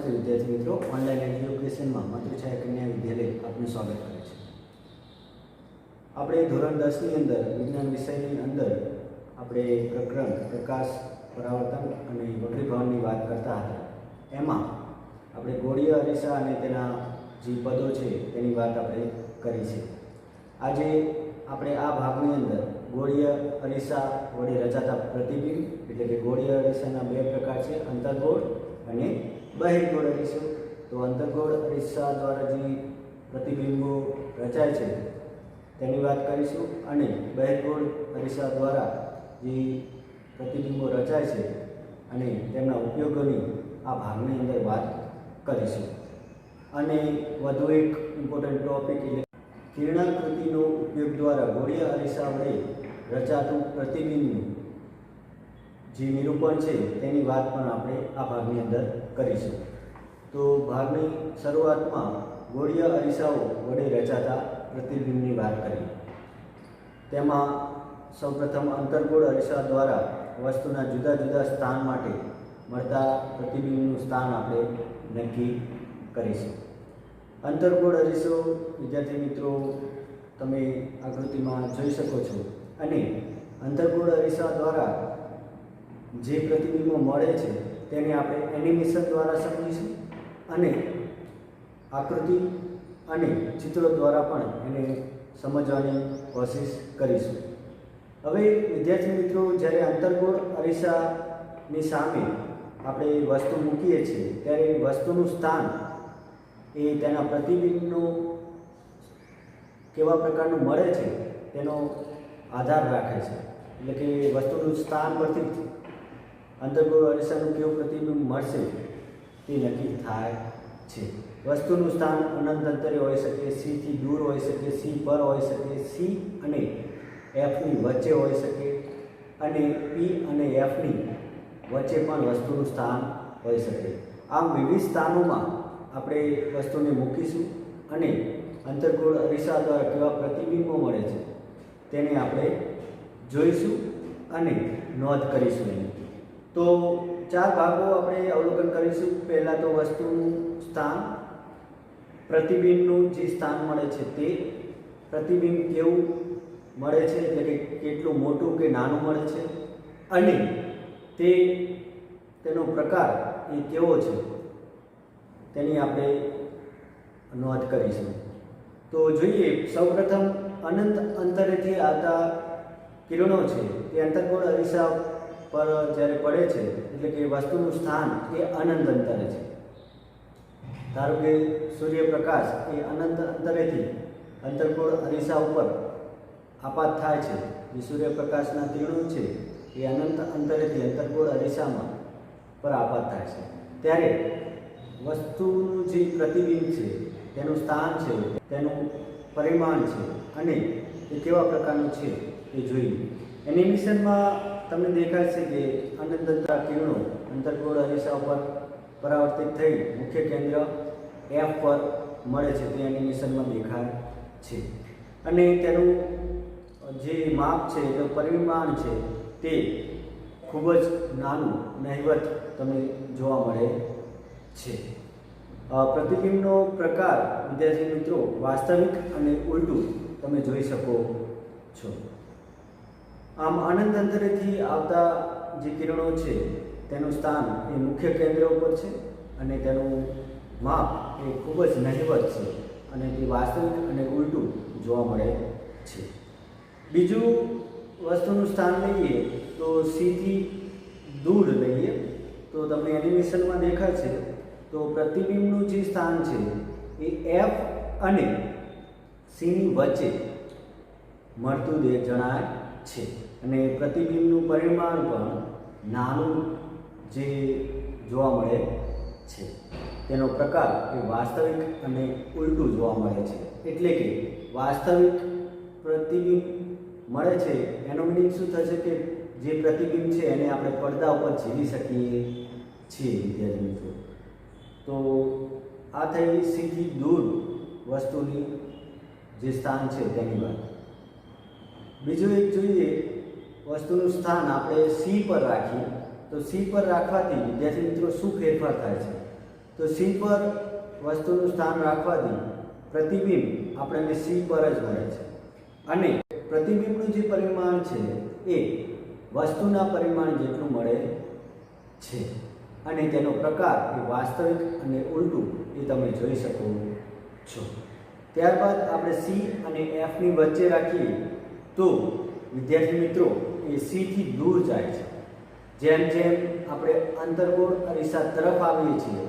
નમસ્તે વિદ્યાર્થી મિત્રો, ઓનલાઈન એજ્યુકેશનમાં માતૃછાયા કન્યા વિદ્યાલય આપનું સ્વાગત કરે છે। આપણે ધોરણ 10ની અંદર વિજ્ઞાન વિષયની અંદર આપણે પ્રકરણ પ્રકાશ, પરાવર્તન અને વક્રીભાવની વાત કરતા હતા। એમાં આપણે ગોળીય અરીસા અને તેના જે પદો છે તેની વાત આપણે કરી છે। આજે આપણે આ ભાગની અંદર ગોળીય અરીસા વડે રચાતા પ્રતિબિંબ એટલે કે ગોળીય અરીસાના બે પ્રકાર છે, અંતર્ગોળ અને બહિર્ગોળ અરીસો। તો અંતર્ગોળ અરીસા દ્વારા જે પ્રતિબિંબો રચાય છે તેની વાત કરીશું અને બહિર્ગોળ અરીસા દ્વારા જે પ્રતિબિંબો રચાય છે અને તેમના ઉપયોગોની આ ભાગની અંદર વાત કરીશું। અને વધુ એક ઇમ્પોર્ટન્ટ ટોપિક એટલે કિરણાકૃતિનો ઉપયોગ દ્વારા ગોળીય અરીસા વડે રચાતું પ્રતિબિંબનું જે નિરૂપણ છે તેની વાત પણ આપણે આ ભાગની અંદર કરીશું। તો ભાગની શરૂઆતમાં ગોળીય અરીસાઓ વડે રચાતા પ્રતિબિંબની વાત કરીએ। તેમાં સૌપ્રથમ અંતર્ગોળ અરીસા દ્વારા વસ્તુના જુદા જુદા સ્થાન માટે મળતા પ્રતિબિંબનું સ્થાન આપણે નક્કી કરીશું। અંતર્ગોળ અરીસો વિદ્યાર્થી મિત્રો તમે આકૃતિમાં જોઈ શકો છો અને અંતર્ગોળ અરીસા દ્વારા જે પ્રતિબિંબો મળે છે તેને આપણે એનિમેશન દ્વારા સમજીશું અને આકૃતિ અને ચિત્રો દ્વારા પણ એને સમજવાની કોશિશ કરીશું। હવે વિદ્યાર્થી મિત્રો, જ્યારે અંતર્ગોળ અરીસાની સામે આપણે વસ્તુ મૂકીએ છીએ ત્યારે વસ્તુનું સ્થાન એ તેના પ્રતિબિંબનું કેવા પ્રકારનું મળે છે તેનો આધાર રાખે છે। એટલે કે વસ્તુનું સ્થાન પરથી અંતર્ગોળ અરીસાનું કેવું પ્રતિબિંબ મળશે તે નક્કી થાય છે। વસ્તુનું સ્થાન અનંત અંતરે હોઈ શકે, સી થી દૂર હોઈ શકે, સી પર હોઈ શકે, સી અને એફની વચ્ચે હોઈ શકે અને પી અને એફની વચ્ચે પણ વસ્તુનું સ્થાન હોઈ શકે। આમ વિવિધ સ્થાનોમાં આપણે વસ્તુને મૂકીશું અને અંતર્ગોળ અરીસા દ્વારા કેવા પ્રતિબિંબો મળે છે તેને આપણે જોઈશું અને નોંધ કરીશું। તો ચાર ભાગો આપણે અવલોકન કરીશું। પહેલાં તો વસ્તુનું સ્થાન, પ્રતિબિંબનું જે સ્થાન મળે છે તે, પ્રતિબિંબ કેવું મળે છે એટલે કે કેટલું મોટું કે નાનું મળે છે અને તેનો પ્રકાર એ કેવો છે તેની આપણે નોંધ કરીશું। તો જોઈએ, સૌપ્રથમ અનંત અંતરેથી આવતા કિરણો છે તે અંતર્ગોળ અરીસા પર જ્યારે પડે છે એટલે કે વસ્તુનું સ્થાન એ અનંત અંતરે છે। ધારો કે સૂર્યપ્રકાશ એ અનંત અંતરેથી અંતર્ગોળ અરીસા ઉપર આપાત થાય છે। જે સૂર્યપ્રકાશના કિરણો છે એ અનંત અંતરેથી અંતર્ગોળ અરીસામાં પર આપાત થાય છે ત્યારે વસ્તુનું જે પ્રતિબિંબ છે તેનું સ્થાન છે, તેનું પરિમાણ છે અને એ કેવા પ્રકારનું છે એ જોઈએ। એનિમેશનમાં તમને દેખાય છે કે અનંત અંતરા કિરણો અંતર્ગોળ અરીસા ઉપર પરાવર્તિત થઈ મુખ્ય કેન્દ્ર એફ પર મળે છે તે એનિમેશનમાં દેખાય છે અને તેનું જે માપ છે, જે પરિમાણ છે તે ખૂબ જ નાનું, નહિવત તમને જોવા મળે છે। પ્રતિબિંબનો પ્રકાર વિદ્યાર્થી મિત્રો વાસ્તવિક અને ઉલટું તમે જોઈ શકો છો। આમ અનંત અંતરેથી આવતા જે કિરણો છે તેનું સ્થાન એ મુખ્ય કેન્દ્ર ઉપર છે અને તેનું માપ એ ખૂબ જ નહિવત છે અને તે વાસ્તવિક અને ઉલટું જોવા મળે છે। બીજું વસ્તુનું સ્થાન લઈએ તો સીથી દૂર લઈએ તો તમને એનિમેશનમાં દેખાય છે તો પ્રતિબિંબનું જે સ્થાન છે એ એફ અને સીની વચ્ચે મળતું જણાય છે અને પ્રતિબિંબનું પરિમાણ પણ નાનું જે જોવા મળે છે। તેનો પ્રકાર એ વાસ્તવિક અને ઉલટું જોવા મળે છે। એટલે કે વાસ્તવિક પ્રતિબિંબ મળે છે એનો મિનિંગ શું થશે કે જે પ્રતિબિંબ છે એને આપણે પડદા ઉપર ઝીલી શકીએ છીએ વિદ્યાર્થી મિત્રો। તો આ થઈ સીથી દૂર વસ્તુની જે સ્થાન છે તેની વાત। બીજું એક જોઈએ, વસ્તુનું સ્થાન આપણે સી પર રાખીએ તો સી પર રાખવાથી વિદ્યાર્થી મિત્રો શું ફેરફાર થાય છે તો સી પર વસ્તુનું સ્થાન રાખવાથી પ્રતિબિંબ આપણને સી પર જ મળે છે અને પ્રતિબિંબનું જે પરિમાણ છે એ વસ્તુના પરિમાણ જેટલું મળે છે અને તેનો પ્રકાર એ વાસ્તવિક અને ઉલટું એ તમે જોઈ શકો છો. ત્યારબાદ આપણે સી અને એફની વચ્ચે રાખીએ તો વિદ્યાર્થી મિત્રો એ સીથી દૂર જાય છે. જેમ જેમ આપણે અંતર્ગોળ અરીસા તરફ આવીએ છીએ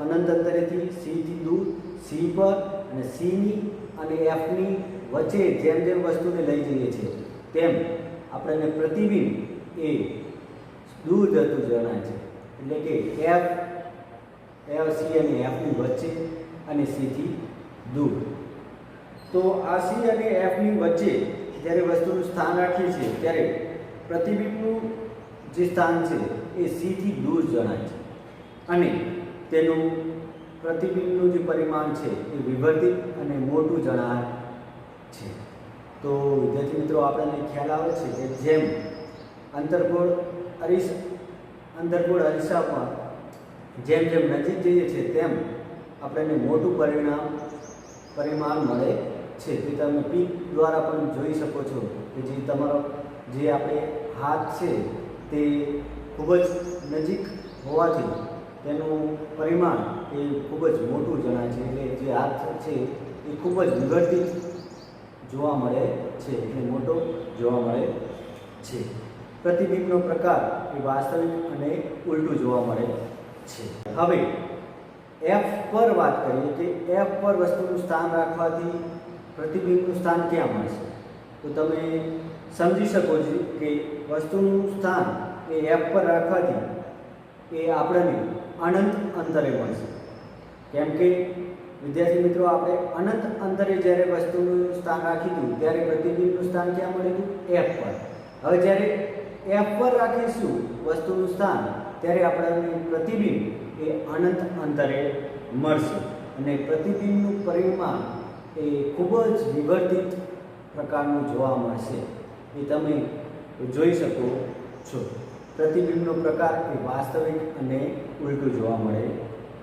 અનંત અંતરેથી સીથી દૂર સી પર અને સીની અને એફની વચ્ચે જેમ જેમ વસ્તુને લઈ જઈએ છીએ તેમ આપણને પ્રતિબિંબ એ દૂર જતું જણાય છે. એટલે કે એફ સી અને એફની વચ્ચે અને સીથી દૂર. તો આ સી અને એફની વચ્ચે જ્યારે વસ્તુનું સ્થાન રાખીએ છીએ ત્યારે પ્રતિબિંબનું જે સ્થાન છે એ સીથી દૂર જણાય છે અને તેનું પ્રતિબિંબનું જે પરિમાણ છે એ વિવર્તિત અને મોટું જણાય છે. તો વિદ્યાર્થી મિત્રો આપણને ખ્યાલ આવે છે કે જેમ અંતર્ગોળ અરીસામાં જેમ જેમ નજીક જઈએ છીએ તેમ આપણને મોટું પરિમાણ મળે છે. તે તમે પીક દ્વારા પણ જોઈ શકો છો કે જે તમારો જે આપણે હાથ છે તે ખૂબ જ નજીક હોવાથી તેનું પરિમાણ એ ખૂબ જ મોટું જણાય છે. એટલે જે હાથ છે એ ખૂબ જ વિવર્તિત જોવા મળે છે, એટલે મોટો જોવા મળે છે. પ્રતિબિંબનો પ્રકાર એ વાસ્તવિક અને ઉલટું જોવા મળે છે. હવે એફ પર વાત કરીએ કે એફ પર વસ્તુનું સ્થાન રાખવાથી પ્રતિબિંબનું સ્થાન ક્યાં મળશે? તો તમે સમજી શકો છો કે વસ્તુનું સ્થાન એ એફ પર રાખવાથી એ આપણને અનંત અંતરે મળશે. કેમ કે વિદ્યાર્થી મિત્રો આપણે અનંત અંતરે જ્યારે વસ્તુનું સ્થાન રાખ્યું ત્યારે પ્રતિબિંબનું સ્થાન ક્યાં મળ્યું હતું? એફ પર. હવે જ્યારે એફ પર રાખીશું વસ્તુનું સ્થાન ત્યારે આપણને પ્રતિબિંબ એ અનંત અંતરે મળશે અને પ્રતિબિંબનું પરિમાણ એ ખૂબ જ વિવર્તિત પ્રકારનું જોવા મળશે. એ તમે જોઈ શકો છો. પ્રતિબિંબનો પ્રકાર એ વાસ્તવિક અને ઉલટું જોવા મળે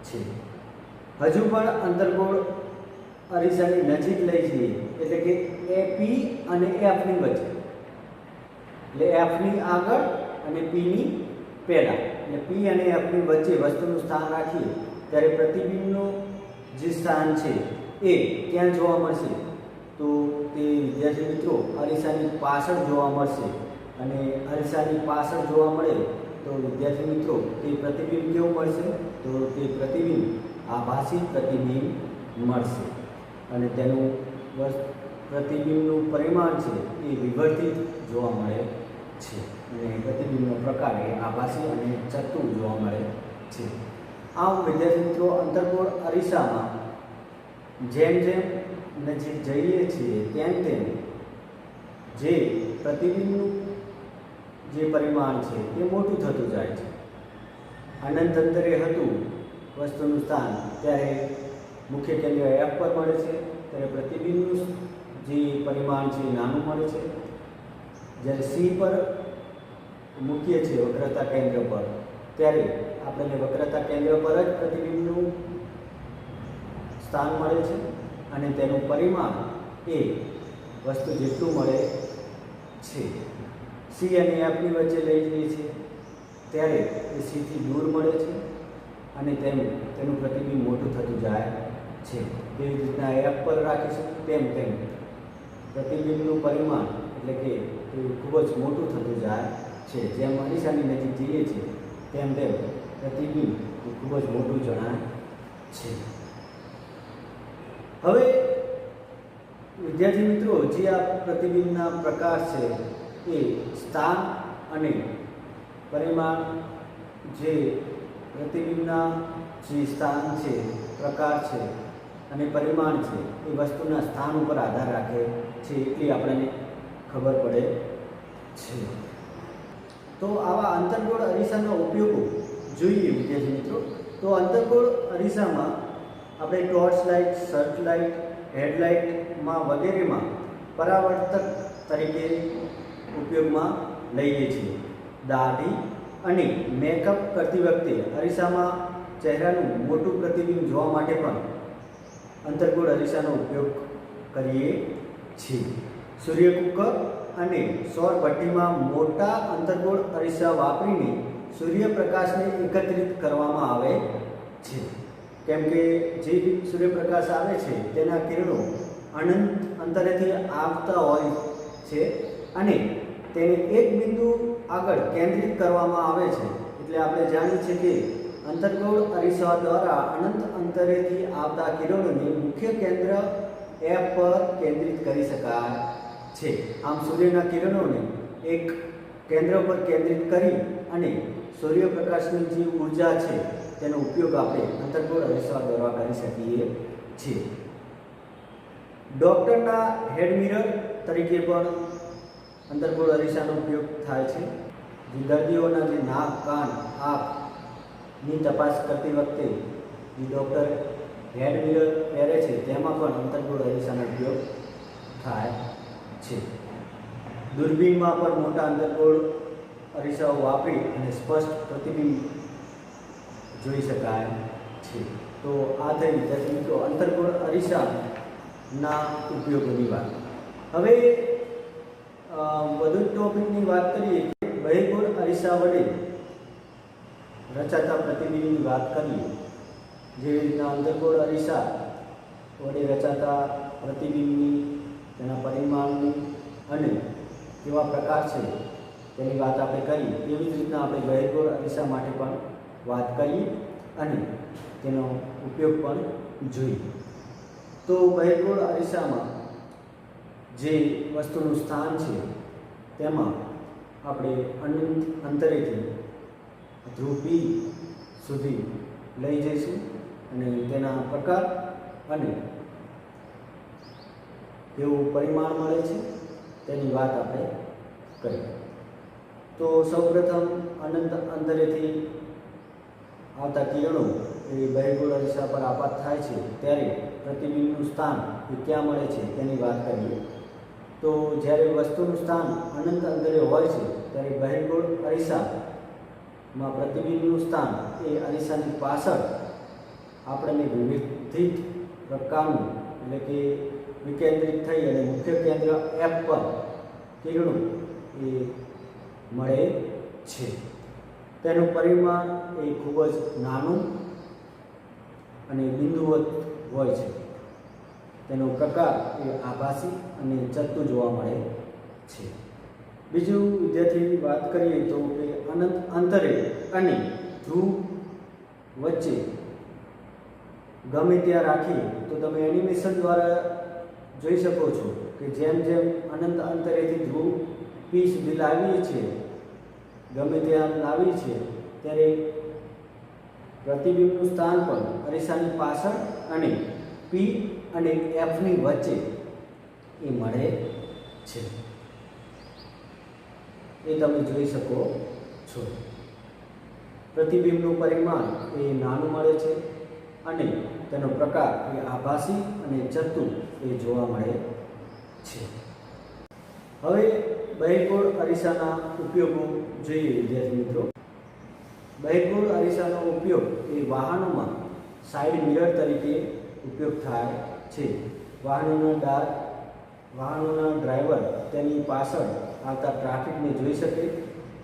છે. હજુ પણ અંતર્ગોળ અરીસાની નજીક લઈ જઈએ એટલે કે એ પી અને એફની વચ્ચે, એટલે એફની આગળ અને પીની પહેલાં, એટલે પી અને એફની વચ્ચે વસ્તુનું સ્થાન રાખીએ ત્યારે પ્રતિબિંબનું જે સ્થાન છે એ ક્યાં જોવા મળશે? તો તે વિદ્યાર્થી મિત્રો અરીસાની પાછળ જોવા મળશે અને અરીસાની પાછળ જોવા મળે તો વિદ્યાર્થી મિત્રો તે પ્રતિબિંબ કેવું મળશે? તો તે પ્રતિબિંબ આભાસી પ્રતિબિંબ મળશે અને તેનું પ્રતિબિંબનું પરિમાણ છે એ વિવર્તિત જોવા મળે છે અને પ્રતિબિંબનો પ્રકાર એ આભાસી અને ચત્તુ જોવા મળે છે. આમ વિદ્યાર્થી મિત્રો અંતર્ગોળ અરીસામાં જેમ જેમ નજીક જઈએ છીએ તેમ તેમ જે પ્રતિબિંબનું જે પરિમાણ છે એ મોટું થતું જાય છે. અનંત અંતરે હતું વસ્તુનું સ્થાન ત્યારે મુખ્ય કેન્દ્ર એફ પર મળે છે ત્યારે પ્રતિબિંબનું જે પરિમાણ છે એ નાનું મળે છે. જ્યારે સી પર મૂકીએ છીએ વક્રતા કેન્દ્ર પર ત્યારે આપણને વક્રતા કેન્દ્ર પર જ પ્રતિબિંબનું સ્થાન મળે છે અને તેનું પરિમાણ એ વસ્તુ જેટલું મળે છે. સી અને એફની વચ્ચે લઈ જઈએ છીએ ત્યારે એ સીથી દૂર મળે છે અને તેનું પ્રતિબિંબ મોટું થતું જાય છે. તેવી રીતના એફ પર રાખીશું તેમ પ્રતિબિંબનું પરિમાણ એટલે કે એ ખૂબ જ મોટું થતું જાય છે. જેમ અરીસાની નજીક જઈએ છીએ તેમ પ્રતિબિંબ ખૂબ જ મોટું જણાય છે. હવે વિદ્યાર્થી મિત્રો જે આ પ્રતિબિંબના પ્રકાર છે એ સ્થાન અને પરિમાણ, જે પ્રતિબિંબના જે સ્થાન છે, પ્રકાર છે અને પરિમાણ છે એ વસ્તુના સ્થાન ઉપર આધાર રાખે છે એટલી આપણને ખબર પડે છે. તો આવા અંતર્ગોળ અરીસાના ઉપયોગો જોઈએ વિદ્યાર્થી મિત્રો. તો અંતર્ગોળ અરીસામાં આપણે ટોર્ચ લાઇટ, સર્ચ લાઇટ, હેડલાઇટમાં વગેરેમાં પરાવર્તક તરીકે ઉપયોગમાં લઈએ છીએ. દાઢી અને મેકઅપ કરતી વખતે અરીસામાં ચહેરાનું મોટું પ્રતિબિંબ જોવા માટે પણ અંતર્ગોળ અરીસાનો ઉપયોગ કરીએ છીએ. સૂર્યકુકર અને સૌર ભઠ્ઠીમાં મોટા અંતર્ગોળ અરીસા વાપરીને સૂર્યપ્રકાશને એકત્રિત કરવામાં આવે છે. કેમ કે જે સૂર્યપ્રકાશ આવે છે તેના કિરણો અનંત અંતરેથી આવતા હોય છે અને તેને એક બિંદુ આગળ કેન્દ્રિત કરવામાં આવે છે. એટલે આપણે જાણીએ છીએ કે અંતર્ગોળ અરીસા દ્વારા અનંત અંતરેથી આવતા કિરણોને મુખ્ય કેન્દ્ર એફ પર કેન્દ્રિત કરી શકાય છે. આમ સૂર્યના કિરણોને એક કેન્દ્ર પર કેન્દ્રિત કરી અને સૂર્યપ્રકાશની જે ઉર્જા છે તેનો ઉપયોગ આપણે અંતર્ગોળ અરીસા દ્વારા કરી શકીએ છીએ. ડૉક્ટરના હેડ મિરર તરીકે પણ અંતર્ગોળ અરીસાનો ઉપયોગ થાય છે. જે દર્દીઓના જે નાક, કાન, આંખની તપાસ કરતી વખતે જે ડૉક્ટર હેડ મિરર પહેરે છે તેમાં પણ અંતર્ગોળ અરીસાનો ઉપયોગ થાય છે. દૂરબીનમાં પણ મોટા અંતર્ગોળ અરીસાઓ વાપરી અને સ્પષ્ટ પ્રતિબિંબ જોઈ શકાય છે. તો આ થઈ વિદ્યાર્થી મિત્રો અંતર્ગોળ અરીસાના ઉપયોગોની વાત. હવે વધુ ટોપિકની વાત કરીએ કે બહિર્ગોળ અરીસા વડે રચાતા પ્રતિબિંબની વાત કરીએ. જેવી રીતના અંતર્ગોળ અરીસા વડે રચાતા પ્રતિબિંબની, તેના પરિમાણની અને કેવા પ્રકાર છે તેની વાત આપણે કરીએ. એવી જ રીતના આપણે બહિર્ગોળ અરીસા માટે પણ વાત કરીએ અને તેનો ઉપયોગ પણ જોઈએ. તો બહિર્ગોળ અરીસામાં જે વસ્તુનું સ્થાન છે તેમાં આપણે અનંત અંતરેથી ધ્રુવ P સુધી લઈ જઈશું અને તેના પ્રકાર અને કેવું પરિમાણ મળે છે તેની વાત આપણે કરીએ. તો સૌપ્રથમ અનંત અંતરેથી આવતા કિરણો એ બહિર્ગોળ અરીસા પર આપાત થાય છે ત્યારે પ્રતિબિંબનું સ્થાન એ ક્યાં મળે છે તેની વાત કરીએ. તો જ્યારે વસ્તુનું સ્થાન અનંત અંતરે હોય છે ત્યારે બહિર્ગોળ અરીસામાં પ્રતિબિંબનું સ્થાન એ અરીસાની પાછળ આપણને વિવિધ પ્રકારનું એટલે કે વિકેન્દ્રિત થઈ અને મુખ્ય કેન્દ્ર એફ પર કિરણો એ મળે છે. તેનું પરિમાણ એ ખૂબ જ નાનું અને બિંદુવત હોય છે. તેનો પ્રકાર એ આભાસી અને ચત્તુ જોવા મળે છે. બીજું વિદ્યાર્થી વાત કરીએ તો કે અનંત અંતરે અને ધ્રુવ વચ્ચે ગમે ત્યાં રાખીએ તો તમે એનિમેશન દ્વારા જોઈ શકો છો કે જેમ જેમ અનંત અંતરેથી ધ્રુવ P સુધી લાવીએ છીએ, ગમે ત્યાં લાવીએ છીએ ત્યારે પ્રતિબિંબનું સ્થાન પણ અરીસાની પાછળ અને P અને F ની વચ્ચે એ મળે છે. એ તમે જોઈ શકો છો. પ્રતિબિંબનું પરિમાણ એ નાનું મળે છે અને તેનો પ્રકાર એ આભાસી અને ચત્તુ એ જોવા મળે છે. હવે બહિર્ગોળ અરીસાના ઉપયોગો જોઈએ વિદ્યાર્થી મિત્રો. બહિર્ગોળ અરીસાનો ઉપયોગ એ વાહનોમાં સાઇડ મિરર તરીકે ઉપયોગ થાય છે. વાહનોના ડ્રાઈવર તેની પાછળ આવતા ટ્રાફિકને જોઈ શકે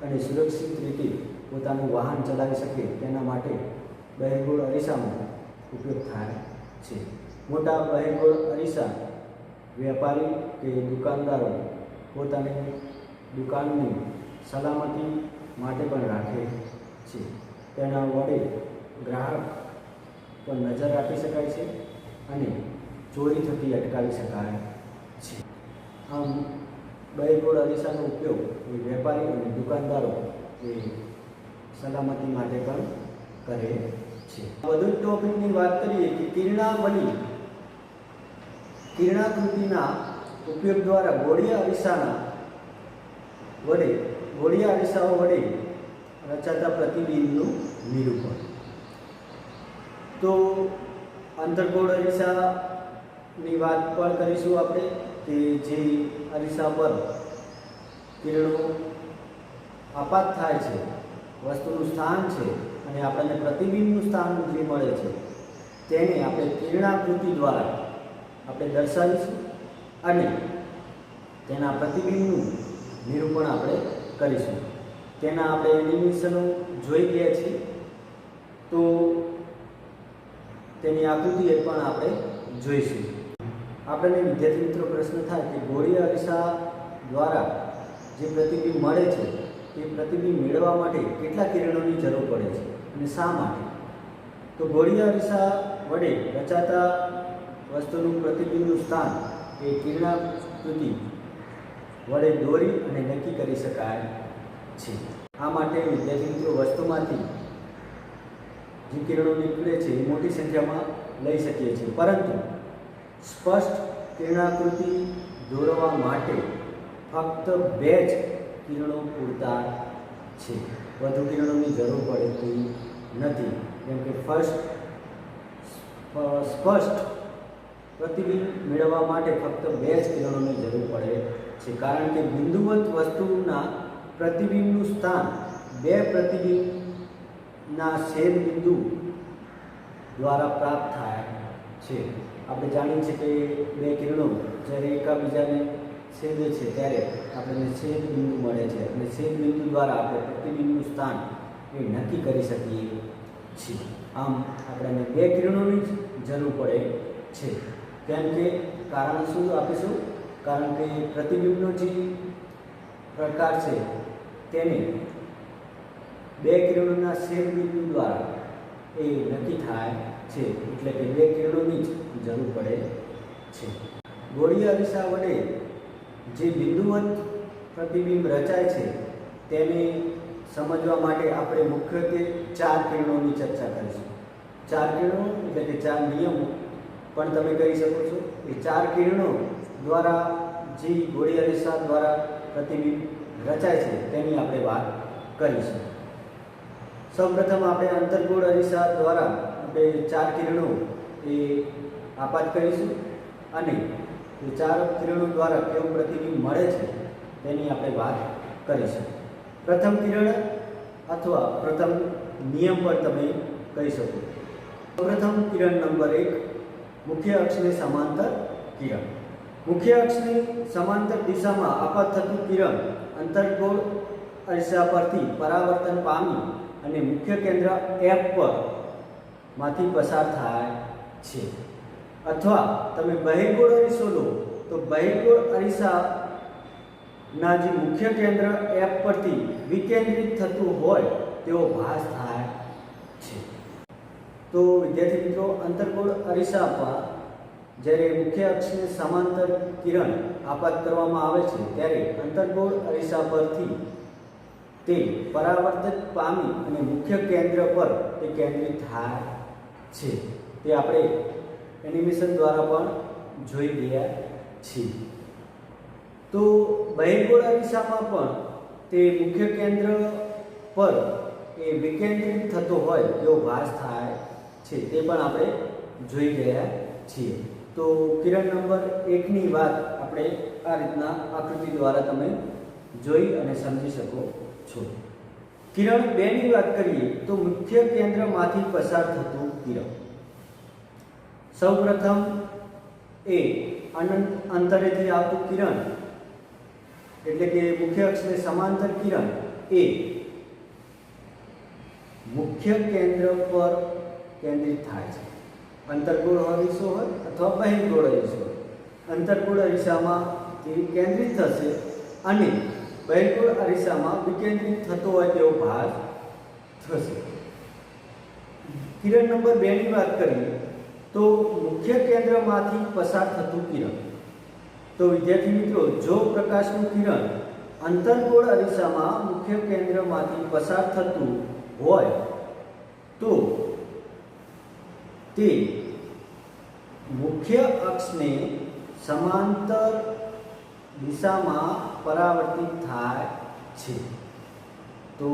અને સુરક્ષિત રીતે પોતાનું વાહન ચલાવી શકે તેના માટે બહિર્ગોળ અરીસાનો ઉપયોગ થાય છે. મોટા બહિર્ગોળ અરીસા વેપારી કે દુકાનદારો પોતાની દુકાનની સલામતી માટે પણ રાખે છે. તેના વડે ગ્રાહક પર નજર રાખી શકાય છે અને ચોરી થતી અટકાવી શકાય છે. આમ બહિર્ગોળ અરીસાનો ઉપયોગ એ વેપારી અને દુકાનદારો એ સલામતી માટે પણ કરે છે. વધુ ટોપિકની વાત કરીએ કે કિરણાકૃતિના ઉપયોગ દ્વારા ગોળીય અરીસાઓ વડે રચાતા પ્રતિબિંબનું નિરૂપણ. તો અંતર્ગોળ અરીસાની વાત પણ કરીશું આપણે કે જે અરીસા પર કિરણો આપાત થાય છે, વસ્તુનું સ્થાન છે અને આપણને પ્રતિબિંબનું સ્થાન જે મળે છે તેને આપણે કિરણાકૃતિ દ્વારા આપણે દર્શાવીશું અને તેના પ્રતિબિંબનું નિરૂપણ આપણે કરીશું. તેના આપણે એનિમેશનો જોઈ ગયા છીએ, તો તેની આકૃતિ એ પણ આપણે જોઈશું. આપણને વિદ્યાર્થી મિત્રો પ્રશ્ન થાય કે ગોળીય અરીસા દ્વારા જે પ્રતિબિંબ મળે છે તે પ્રતિબિંબ મેળવવા માટે કેટલા કિરણોની જરૂર પડે છે અને શા માટે? તો ગોળીય અરીસા વડે રચાતા વસ્તુનું પ્રતિબિંબનું સ્થાન એ કિરણાકૃતિ વડે દોરી અને નક્કી કરી શકાય છે. આ માટે વિદ્યાર્થી મિત્રો વસ્તુમાંથી જે કિરણો નીકળે છે એ મોટી સંખ્યામાં લઈ શકીએ છીએ, પરંતુ સ્પષ્ટ કિરણાકૃતિ દોરવા માટે ફક્ત 2 જ કિરણો પૂરતા છે. વધુ કિરણોની જરૂર પડતી નથી, કેમ કે સ્પષ્ટ પ્રતિબિંબ મેળવવા માટે ફક્ત 2 જ કિરણોની જરૂર પડે છે, કારણ કે બિંદુવત વસ્તુના પ્રતિબિંબનું સ્થાન 2 પ્રતિબિંબના છેદ બિંદુ દ્વારા પ્રાપ્ત થાય છે. આપણે જાણીએ છીએ કે 2 કિરણો જ્યારે એકબીજાને છેદે છે ત્યારે આપણને છેદ બિંદુ મળે છે અને છેદ બિંદુ દ્વારા આપણે પ્રતિબિંબનું સ્થાન એ નક્કી કરી શકીએ છીએ. આમ આપણને 2 કિરણોની જ જરૂર પડે છે. કેમ કે કારણ શું આપીશું? કારણ કે પ્રતિબિંબનો જે પ્રકાર છે તેને 2 કિરણોના છેદ બિંદુ દ્વારા એ નક્કી થાય છે, એટલે કે 2 કિરણોની જ જરૂર પડે છે. ગોળીય અરીસા વડે જે બિંદુવત પ્રતિબિંબ રચાય છે તેને સમજવા માટે આપણે મુખ્યત્વે 4 કિરણોની ચર્ચા કરીશું. 4 કિરણો એટલે કે 4 નિયમો પણ તમે કહી શકો છો. એ 4 કિરણો દ્વારા જે ગોળીય અરીસા દ્વારા પ્રતિબિંબ રચાય છે તેની આપણે વાત કરીશું. સૌપ્રથમ આપણે અંતર્ગોળ અરીસા દ્વારા આપણે 4 કિરણો એ આપાત કરીશું અને એ 4 કિરણો દ્વારા કેવું પ્રતિબિંબ મળે છે તેની આપણે વાત કરીશું. પ્રથમ કિરણ અથવા પ્રથમ નિયમ પર તમે કહી શકો. પ્રથમ કિરણ નંબર 1, મુખ્ય અક્ષને સમાંતર કિરણ. મુખ્ય અક્ષની સમાંતર દિશામાં આપાત થતું કિરણ અંતર્ગોળ અરીસા પરથી પરાવર્તન પામી અને મુખ્ય કેન્દ્ર F પર માંથી પસાર થાય છે. અથવા તમે બહિર્ગોળ અરીસો લો તો બહિર્ગોળ અરીસાના જે મુખ્ય કેન્દ્ર F પરથી વિકેન્દ્રિત થતું હોય તેવો ભાસ થાય છે. તો વિદ્યાર્થી મિત્રો, અંતર્ગોળ અરીસા પર જ્યારે મુખ્ય અક્ષને સમાંતર કિરણ આપાત કરવામાં આવે છે ત્યારે અંતર્ગોળ અરીસા પરથી તે પરાવર્તિત પામી અને મુખ્ય કેન્દ્ર પર તે કેન્દ્રિત થાય છે. તે આપણે એનિમેશન દ્વારા પણ જોઈ ગયા છીએ. તો બહિર્ગોળ અરીસામાં પણ તે મુખ્ય કેન્દ્ર પર એ વિકેન્દ્રિત થતો હોય તેવો ભાસ થાય છે, તે પણ આપણે જોઈ ગયા છીએ. તો કિરણ નંબર 1 ની વાત આપણે આ રીતના આકૃતિ દ્વારા તમે જોઈ અને સમજી શકો છો. કિરણ 2 ની વાત કરીએ તો મુખ્ય કેન્દ્રમાંથી પસાર થતું કિરણ. સૌપ્રથમ એ અનંત અંતરેથી આવતું કિરણ એટલે કે મુખ્ય અક્ષને સમાંતર કિરણ એ મુખ્ય કેન્દ્ર પર કેન્દ્રિત થાય છે. અંતર્ગોળ અરીસો હોય અથવા બહિર્ગોળ અરીસો હોય. અંતર્ગોળ અરીસામાં તે કેન્દ્રિત થશે અને બહિર્ગોળ અરીસામાં વિકેન્દ્રિત થતો હોય તેવો ભાસ થશે. કિરણ નંબર 2 ની વાત કરીએ તો મુખ્ય કેન્દ્રમાંથી પસાર થતું કિરણ. તો વિદ્યાર્થી મિત્રો, જો પ્રકાશનું કિરણ અંતર્ગોળ અરીસામાં મુખ્ય કેન્દ્રમાંથી પસાર થતું હોય તો તે મુખ્ય અક્ષને સમાંતર દિશામાં પરાવર્તિત થાય છે. તો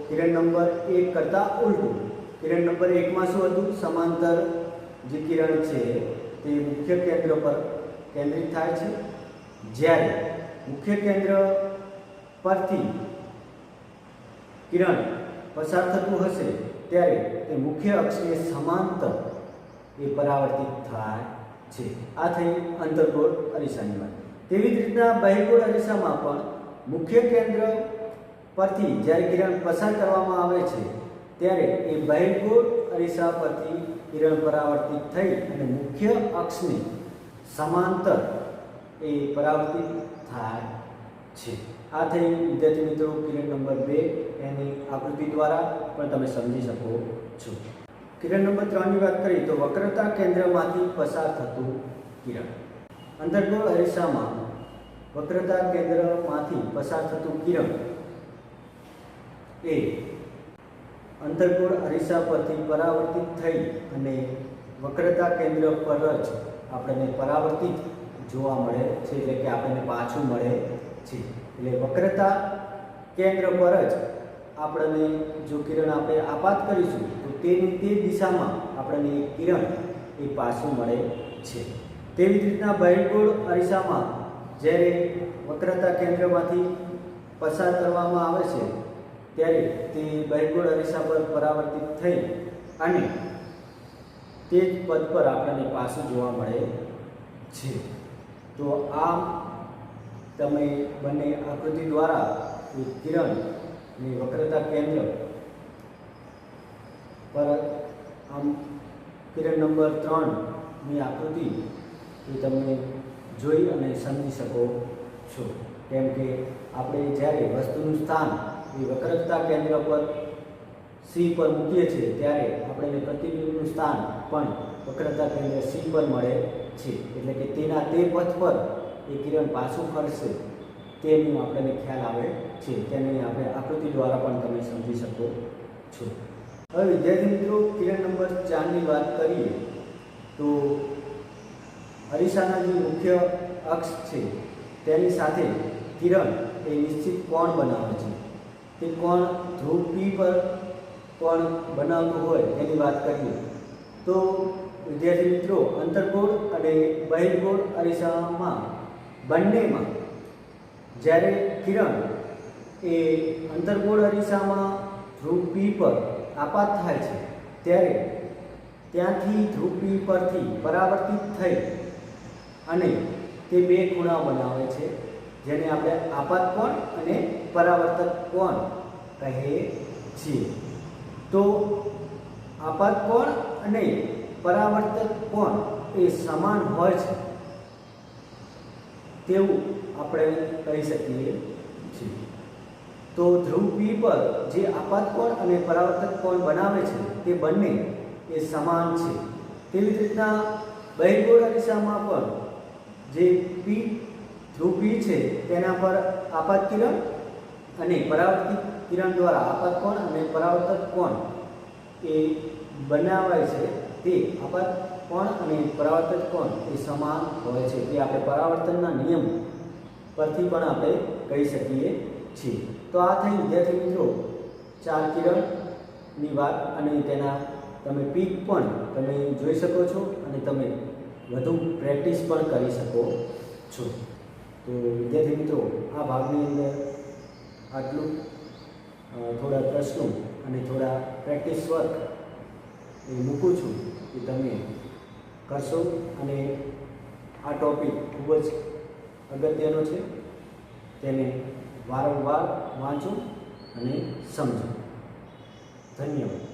કિરણ નંબર 1 કરતાં ઉલટું. કિરણ નંબર 1 માં શું હતું? સમાંતર જે કિરણ છે તે મુખ્ય કેન્દ્ર પર કેન્દ્રિત થાય છે, જ્યારે મુખ્ય કેન્દ્ર પરથી કિરણ પસાર થતું હશે ત્યારે તે મુખ્ય અક્ષને સમાંતર એ પરાવર્તિત થાય છે. આ થઈ અંતર્ગોળ અરીસાની વાત. તેવી જ રીતના બહિર્ગોળ અરીસામાં પણ મુખ્ય કેન્દ્ર પરથી જ્યારે કિરણ પસાર કરવામાં આવે છે ત્યારે એ બહિર્ગોળ અરીસા પરથી કિરણ પરાવર્તિત થઈ અને મુખ્ય અક્ષને સમાંતર એ પરાવર્તિત થાય છે. આ થઈ વિદ્યાર્થી મિત્રો કિરણ નંબર 2 એની આકૃતિ દ્વારા પણ તમે સમજી શકો છો. કિરણ નંબર 3 ની વાત કરીએ તો વક્રતા કેન્દ્રમાંથી પસાર થતું કિરણ. અંતર્ગોળ અરીસામાં વક્રતા કેન્દ્રમાંથી પસાર થતું કિરણ એ અંતર્ગોળ અરીસા પરથી પરાવર્તિત થઈ અને વક્રતા કેન્દ્ર પર જ આપણને પરાવર્તિત જોવા મળે છે, એટલે કે આપણને પાછું મળે છે. એટલે વક્રતા કેન્દ્ર પર જ આપણને જો કિરણ આપણે આપાત કરીશું તો તેની તે દિશામાં આપણને કિરણ એ પાછું મળે છે. તેવી જ રીતના બહિર્ગોળ અરીસામાં જ્યારે વક્રતા કેન્દ્રમાંથી પસાર કરવામાં આવે છે ત્યારે તે બહિર્ગોળ અરીસા પર પરાવર્તિત થઈ અને તે જ પદ પર આપણને પાછું જોવા મળે છે. તો આ તમે બંને આકૃતિ દ્વારા કિરણની વક્રતા કેન્દ્ર પર આમ કિરણ નંબર 3 ની આકૃતિ એ તમે જોઈ અને સમજી શકો છો. કેમ કે આપણે જ્યારે વસ્તુનું સ્થાન એ વક્રતા કેન્દ્ર પર સી પર મૂકીએ છીએ ત્યારે આપણને પ્રતિબિંબનું સ્થાન પણ વક્રતા કેન્દ્ર સી પર મળે છે. એટલે કે તેના તે પથ પર એ કિરણ પાછું ફરશે તેનું આપણને ખ્યાલ આવે છે. તેને આપણે આકૃતિ દ્વારા પણ તમે સમજી શકો છો. હવે વિદ્યાર્થી મિત્રો કિરણ નંબર 4 ની વાત કરીએ તો અરીસાના જે મુખ્ય અક્ષ છે તેની સાથે કિરણ એ નિશ્ચિત કોણ બનાવે છે. તે કોણ ધ્રુવ P પર કોણ બનાવતું હોય તેની વાત કરીએ તો વિદ્યાર્થી મિત્રો અંતર્ગોળ અને બહિર્ગોળ અરીસામાં બંનેમાં જ્યારે કિરણ એ અંતર્ગોળ અરીસામાં ધ્રુવ P પર આપાત થાય છે ત્યારે ત્યાંથી ધ્રુવ P પરથી પરાવર્તિત થઈ અને તે બે ખૂણા બનાવે છે, જેને આપણે આપાત કોણ અને પરાવર્તક કોણ કહીએ છીએ. તો આપાત કોણ અને પરાવર્તક કોણ એ સમાન હોય છે તેવું આપણે કહી શકીએ છીએ. તો ધ્રુવ P પર જે આપાત કોણ અને પરાવર્તક કોણ બનાવે છે તે બંને એ સમાન છે. તેવી જ રીતના બહિર્ગોળ અરીસામાં પણ જે ધ્રુવ P છે તેના પર આપાત કિરણ અને પરાવર્તિત કિરણ દ્વારા આપાત કોણ અને પરાવર્તક કોણ એ બનાવાય છે. તે આપાત કોણ અને પરાવર્તક કોણ એ સમાન હોય છે. તે આપણે પરાવર્તનના નિયમ પરથી પણ આપણે કહી શકીએ છીએ. તો આ થઈ વિદ્યાર્થી મિત્રો 4 કિરણની વાત અને તેના તમે પીક પણ તમે જોઈ શકો છો અને તમે વધુ પ્રેક્ટિસ પણ કરી શકો છો. તો વિદ્યાર્થી મિત્રો આ ભાગની અંદર આટલું. થોડા પ્રશ્નો અને થોડા પ્રેક્ટિસ વર્ક એ મૂકું છું કે તમે કરશો અને આ ટૉપિક ખૂબ જ અગત્યનો છે. તેને વારંવાર વાંચો અને સમજો. ધન્યવાદ.